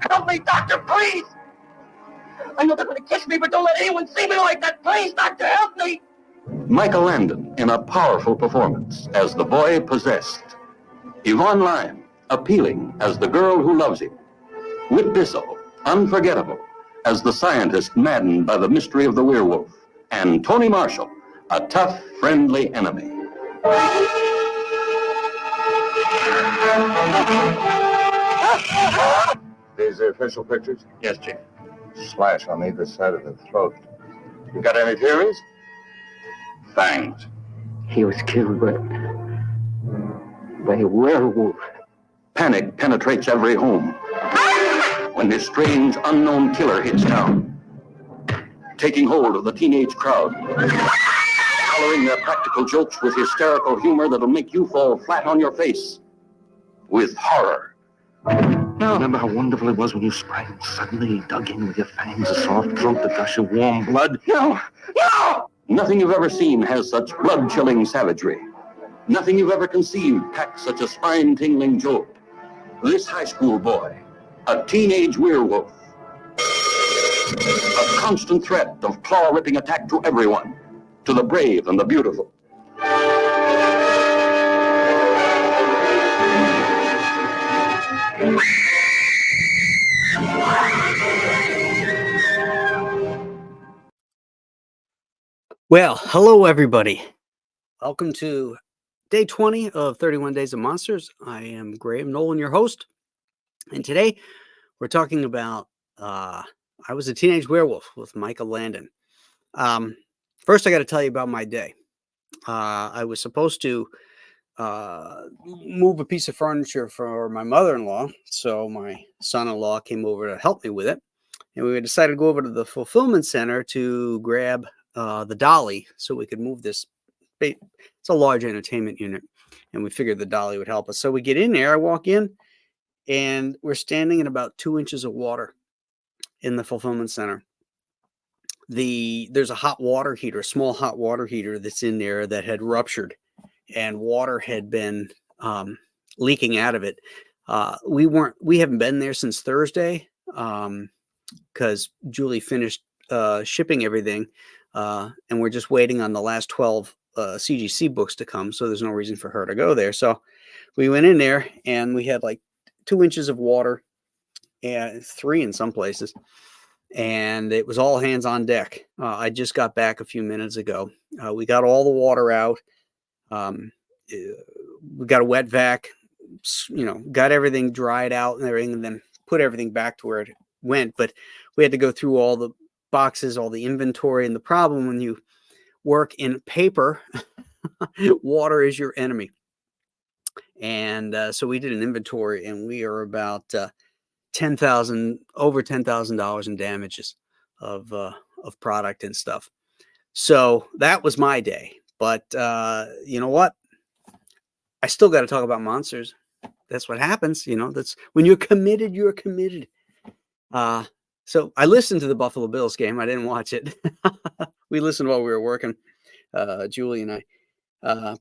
Help me, doctor, please! I know they're going to kiss me, but don't let anyone see me like that. Please, doctor, help me! Michael Landon in a powerful performance as the boy possessed. Yvonne Lyon, appealing as the girl who loves him. Whit Bissell, unforgettable as the scientist maddened by the mystery of the werewolf. And Tony Marshall, a tough, friendly enemy. These are official pictures? Yes, Chief. Slash on either side of the throat. You got any theories? Fangs. He was killed by a werewolf. Panic penetrates every home when this strange, unknown killer hits town, taking hold of the teenage crowd, coloring their practical jokes with hysterical humor that'll make you fall flat on your face with horror. No. Remember how wonderful it was when you sprang and suddenly dug in with your fangs, a soft throat, the gush of warm blood? No! No! Nothing you've ever seen has such blood-chilling savagery. Nothing you've ever conceived packs such a spine-tingling jolt. This high school boy, a teenage werewolf, a constant threat of claw-ripping attack to everyone, to the brave and the beautiful. Well, hello everybody. Welcome to day 20 of 31 Days of Monsters. I am Graham Nolan, your host. And today we're talking about I Was a Teenage Werewolf with Michael Landon. First, I got to tell you about my day. I was supposed to move a piece of furniture for my mother-in-law. So my son-in-law came over to help me with it. And we decided to go over to the fulfillment center to grab the dolly so we could move this. It's a large entertainment unit, and we figured the dolly would help us. So we get in there, I walk in, and we're standing in about 2 inches of water in the fulfillment center. There's a hot water heater, a small hot water heater that's in there that had ruptured, and water had been leaking out of it. We haven't been there since Thursday because Julie finished shipping everything. And we're just waiting on the last 12 CGC books to come. So there's no reason for her to go there. So we went in there and we had like 2 inches of water and 3 in some places. And it was all hands on deck. I just got back a few minutes ago. We got all the water out. We got a wet vac, got everything dried out and everything, and then put everything back to where it went. But we had to go through all the boxes, all the inventory. And the problem when you work in paper, water is your enemy. And so we did an inventory, and we are about over $10,000 in damages of product and stuff. So that was my day. But you know what? I still got to talk about monsters. That's what happens. That's when you're committed, you're committed. So I listened to the Buffalo Bills game. I didn't watch it. We listened while we were working. Julie and I.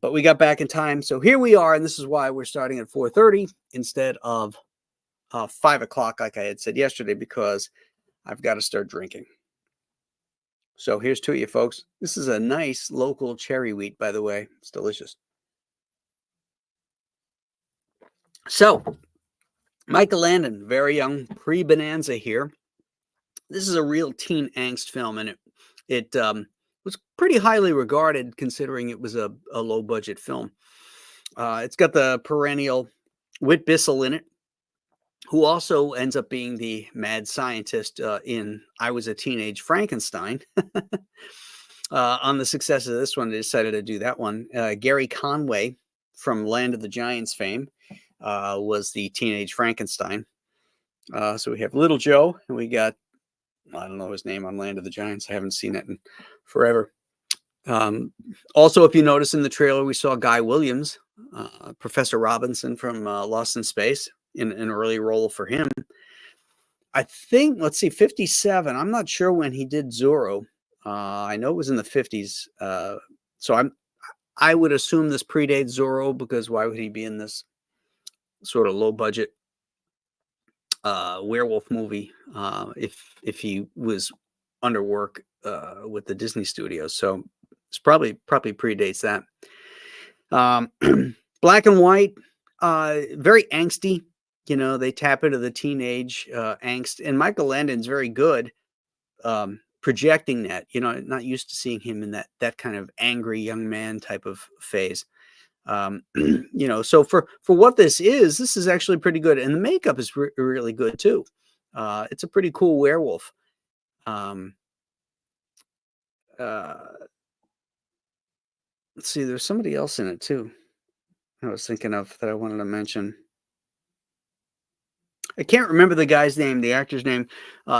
But we got back in time. So here we are. And this is why we're starting at 4:30 instead of 5 o'clock, like I had said yesterday, because I've got to start drinking. So here's to you, folks. This is a nice local cherry wheat, by the way. It's delicious. So, Michael Landon, very young, pre-Bonanza here. This is a real teen angst film, and it was pretty highly regarded considering it was a low-budget film. It's got the perennial Whit Bissell in it, who also ends up being the mad scientist in I Was a Teenage Frankenstein. On the success of this one, they decided to do that one. Gary Conway from Land of the Giants fame was the Teenage Frankenstein. So we have Little Joe, and we got, I don't know his name on Land of the Giants. I haven't seen it in forever. Also, if you notice in the trailer, we saw Guy Williams, Professor Robinson from Lost in Space, in an early role for him. I think, let's see, 57. I'm not sure when he did Zorro. I know it was in the 50s. So I would assume this predates Zorro, because why would he be in this sort of low budget werewolf movie if he was under work with the Disney studios? So it's probably predates that. Black and white, very angsty. You know, they tap into the teenage angst, and Michael Landon's very good projecting that. You know, not used to seeing him in that kind of angry young man type of phase. You know, so for what this is actually pretty good, and the makeup is really good too. It's a pretty cool werewolf. Let's see, there's somebody else in it too I was thinking of that I wanted to mention. I can't remember the guy's name, the actor's name.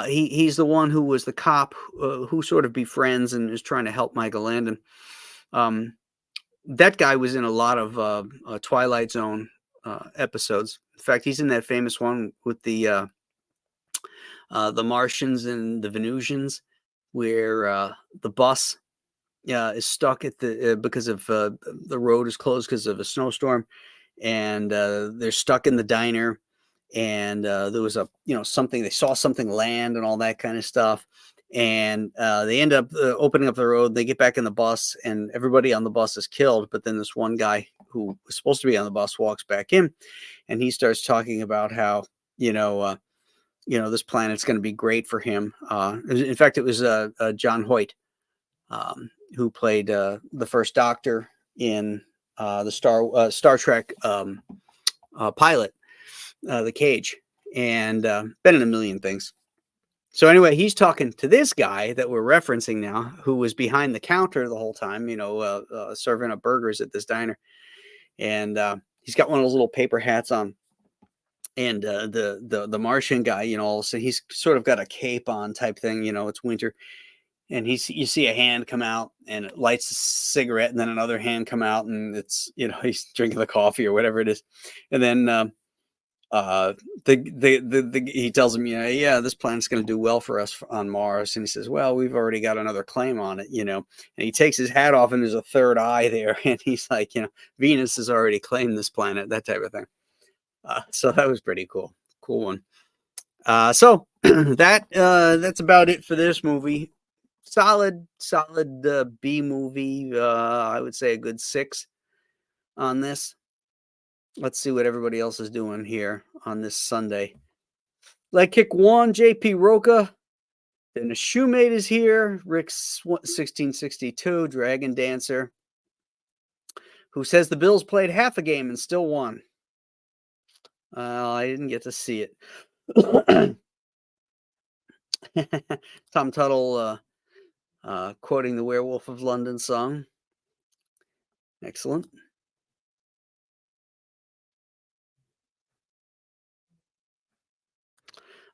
He's the one who was the cop who sort of befriends and is trying to help Michael Landon. That guy was in a lot of Twilight Zone episodes. In fact, he's in that famous one with the Martians and the Venusians, where the bus is stuck at the because of the road is closed because of a snowstorm, and they're stuck in the diner. And there was something, they saw something land and all that kind of stuff. And they end up opening up the road. They get back in the bus, and everybody on the bus is killed. But then this one guy who was supposed to be on the bus walks back in, and he starts talking about how, this planet's going to be great for him. In fact, it was John Hoyt who played the first Doctor in the Star Trek pilot. The Cage, and been in a million things. So anyway, he's talking to this guy that we're referencing now, who was behind the counter the whole time, serving up burgers at this diner. And he's got one of those little paper hats on. And the Martian guy, so he's sort of got a cape on type thing, it's winter. And you see a hand come out, and it lights a cigarette, and then another hand come out, and it's, he's drinking the coffee or whatever it is. And then he tells him, this planet's going to do well for us on Mars. And he says, well, we've already got another claim on it, and he takes his hat off, and there's a third eye there. And he's like, Venus has already claimed this planet, that type of thing. So that was pretty cool. Cool one. So that's about it for this movie. Solid B movie. I would say a good 6 on this. Let's see what everybody else is doing here on this Sunday. Leg Kick 1, JP Roca. Then the Shoemate is here. Rick's 1662, Dragon Dancer, who says the Bills played half a game and still won. I didn't get to see it. Tom Tuttle quoting the Werewolf of London song. Excellent.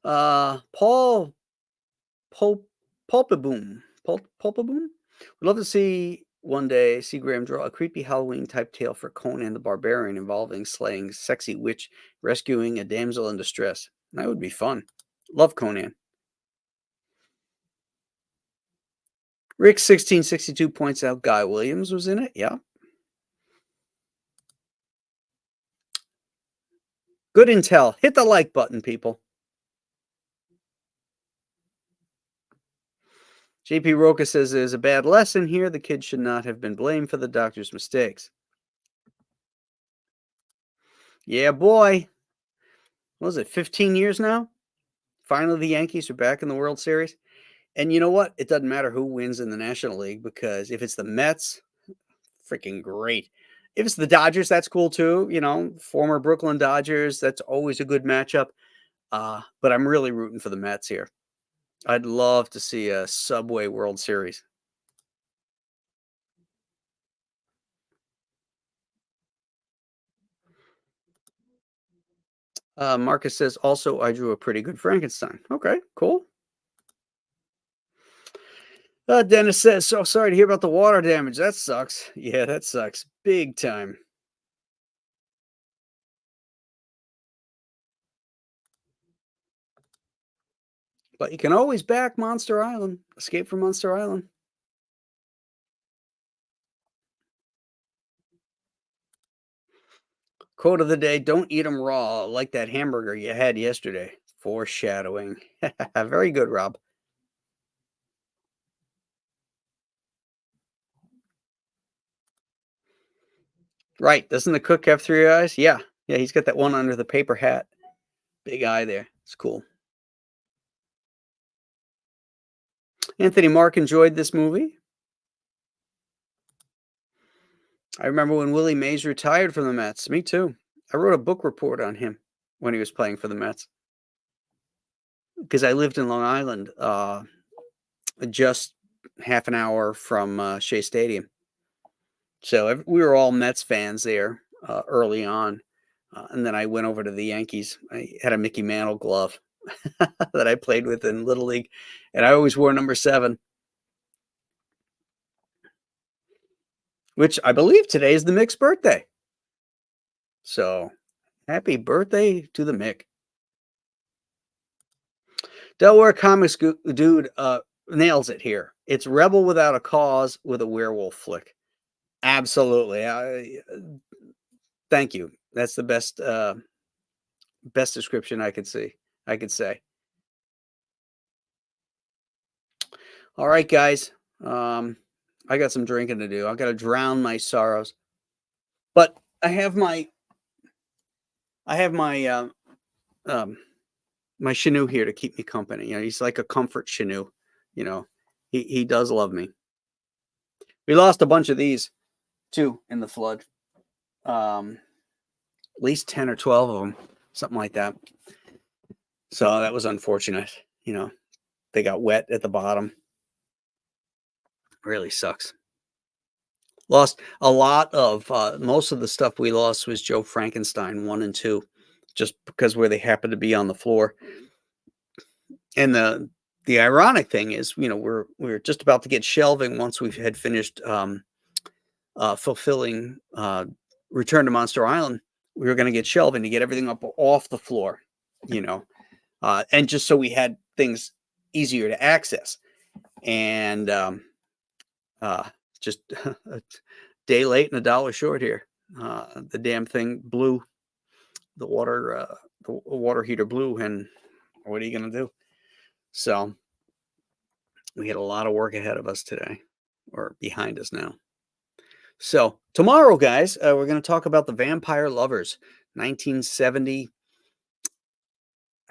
Paul Pulpaboom. Would love to see one day Graham draw a creepy Halloween type tale for Conan the Barbarian involving slaying sexy witch, rescuing a damsel in distress. That would be fun. Love Conan. Rick 1662 points out Guy Williams was in it. Yeah. Good intel. Hit the like button, people. JP Roca says there's a bad lesson here. The kid should not have been blamed for the doctor's mistakes. Yeah, boy. What was it, 15 years now? Finally, the Yankees are back in the World Series. And you know what? It doesn't matter who wins in the National League, because if it's the Mets, freaking great. If it's the Dodgers, that's cool too. You know, former Brooklyn Dodgers, that's always a good matchup. But I'm really rooting for the Mets here. I'd love to see a Subway World Series. Marcus says, also, I drew a pretty good Frankenstein. Okay, cool. Dennis says, so sorry to hear about the water damage. That sucks. Yeah, that sucks. Big time. But you can always back Monster Island. Escape from Monster Island. Quote of the day, don't eat them raw like that hamburger you had yesterday. Foreshadowing. Very good, Rob. Right. Doesn't the cook have three eyes? Yeah. Yeah, he's got that one under the paper hat. Big eye there. It's cool. Anthony Mark enjoyed this movie. I remember when Willie Mays retired from the Mets. Me too. I wrote a book report on him when he was playing for the Mets, because I lived in Long Island, just half an hour from Shea Stadium. So we were all Mets fans there early on. And then I went over to the Yankees. I had a Mickey Mantle glove that I played with in Little League, and I always wore number 7. Which I believe today is the Mick's birthday. So, happy birthday to the Mick. Delaware Comics dude nails it here. It's Rebel Without a Cause with a werewolf flick. Absolutely. Thank you. That's the best description I could say. All right, guys. I got some drinking to do. I got to drown my sorrows. But I have my my Shanu here to keep me company. You know, he's like a comfort Shanu. You know, he does love me. We lost a bunch of these too in the flood. At least 10 or 12 of them, something like that. So that was unfortunate. You know, they got wet at the bottom. Really sucks. Lost a lot of most of the stuff we lost was Joe Frankenstein 1 and 2, just because where they happened to be on the floor. And the ironic thing is, you know, we're just about to get shelving once we had finished fulfilling Return to Monster Island. We were going to get shelving to get everything up off the floor, you know, and just so we had things easier to access. And just a day late and $1 short here. The damn thing blew. The water heater blew, and what are you going to do? So we had a lot of work ahead of us today, or behind us now. So tomorrow, guys, we're going to talk about The Vampire Lovers, 1970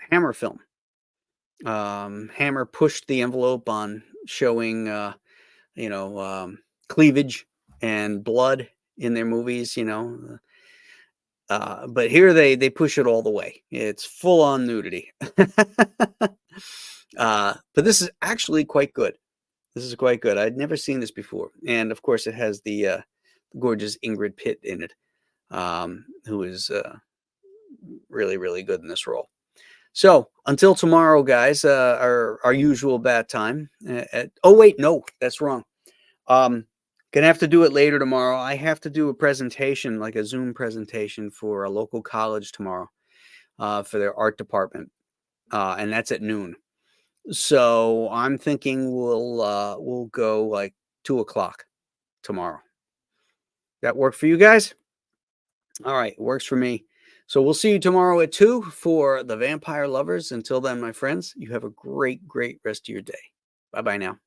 Hammer film. Hammer pushed the envelope on showing, cleavage and blood in their movies, you know. But here they push it all the way. It's full on nudity. But this is actually quite good. This is quite good. I'd never seen this before. And of course, it has the gorgeous Ingrid Pitt in it, who is really, really good in this role. So until tomorrow, guys, our usual bat time. Oh, wait, no, that's wrong. Gonna have to do it later tomorrow. I have to do a presentation, like a Zoom presentation for a local college tomorrow for their art department. And that's at noon. So I'm thinking we'll go like 2 o'clock tomorrow. That work for you guys? All right, it works for me. So we'll see you tomorrow at 2 for the Vampire Lovers. Until then, my friends, you have a great, great rest of your day. Bye bye now.